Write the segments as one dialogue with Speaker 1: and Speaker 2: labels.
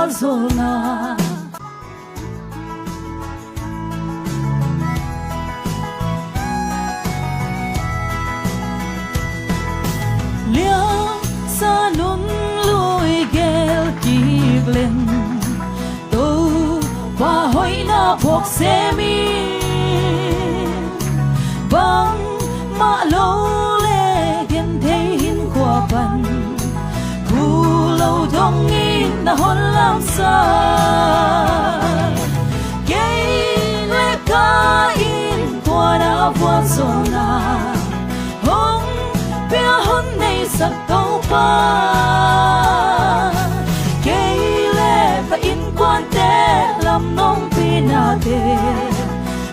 Speaker 1: vua zona liang sa nun lui gel kịp lên tu và hoi na buộc xe mi băng mã lâu lệ điện thế hin qua phần khu lâu thông in đã hôn làm sao cây lệ ca in qua đã vua zona hông bia hôn này sắc câu ba cây lệ và in quan tế làm nông pina tê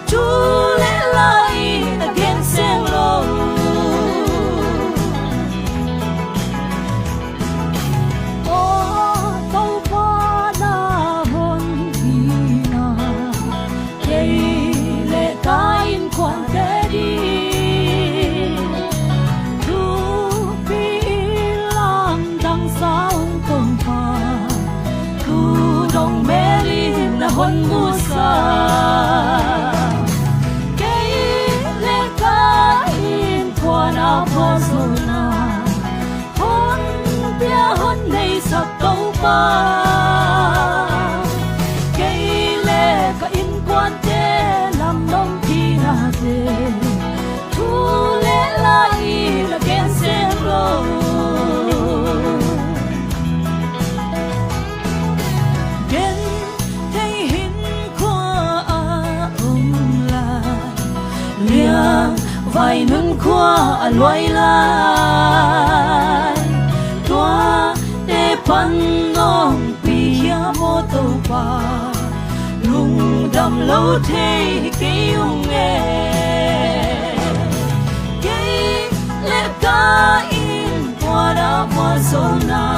Speaker 1: chú lệ lại đã khen sen lâu câu ba na hôn pina cây lệ ca in quan tế đi hôn musa cây lệ ca in qua na vua zona hôn bia hôn này sắc câu ba cây lệ ca in quan tế làm nông pina tê thu lệ lại là kén sen lâu vài nâng khoa loay lai toa để pan nong pi mo tô pa lung đam lâu thế cây nghe cây lệ ca in qua đã qua zona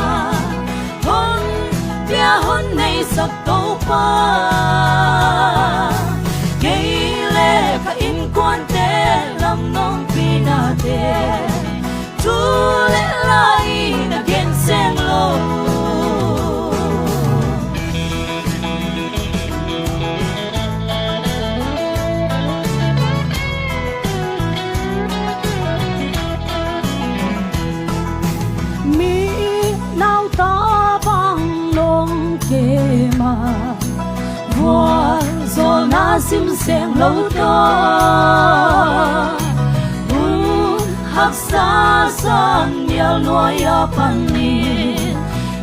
Speaker 1: hôn bia hôn này sắc câu pa cây lệ ca in quan tế làm nông pina tê chú lệ lại đã khen sen lâu mi nào ta bằng nông kê mà vua zona sim sen lâu đó hắc sa san yal noya panin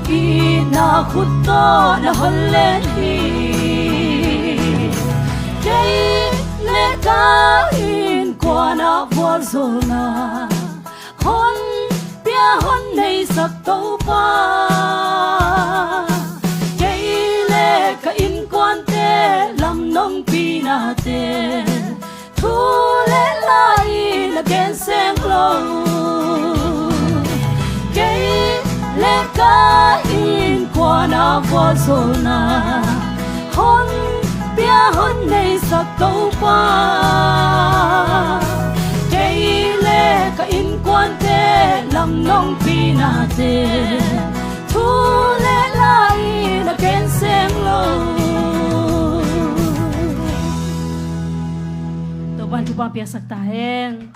Speaker 1: ina khutta na hallen hi cây lệ ca in qua na vua zona hôn bia hôn này sắc câu ba cây lệ ca in quan tế làm nông pina tê thu lệ lại là kén sen lâu cây lệ ca in qua na vua zona hôn bia hôn này sắc câu ba cây lệ ca in quan tế làm nông pina tê thu lệ lại là kén sen lâu Tuhan Tuhan biasa tahen.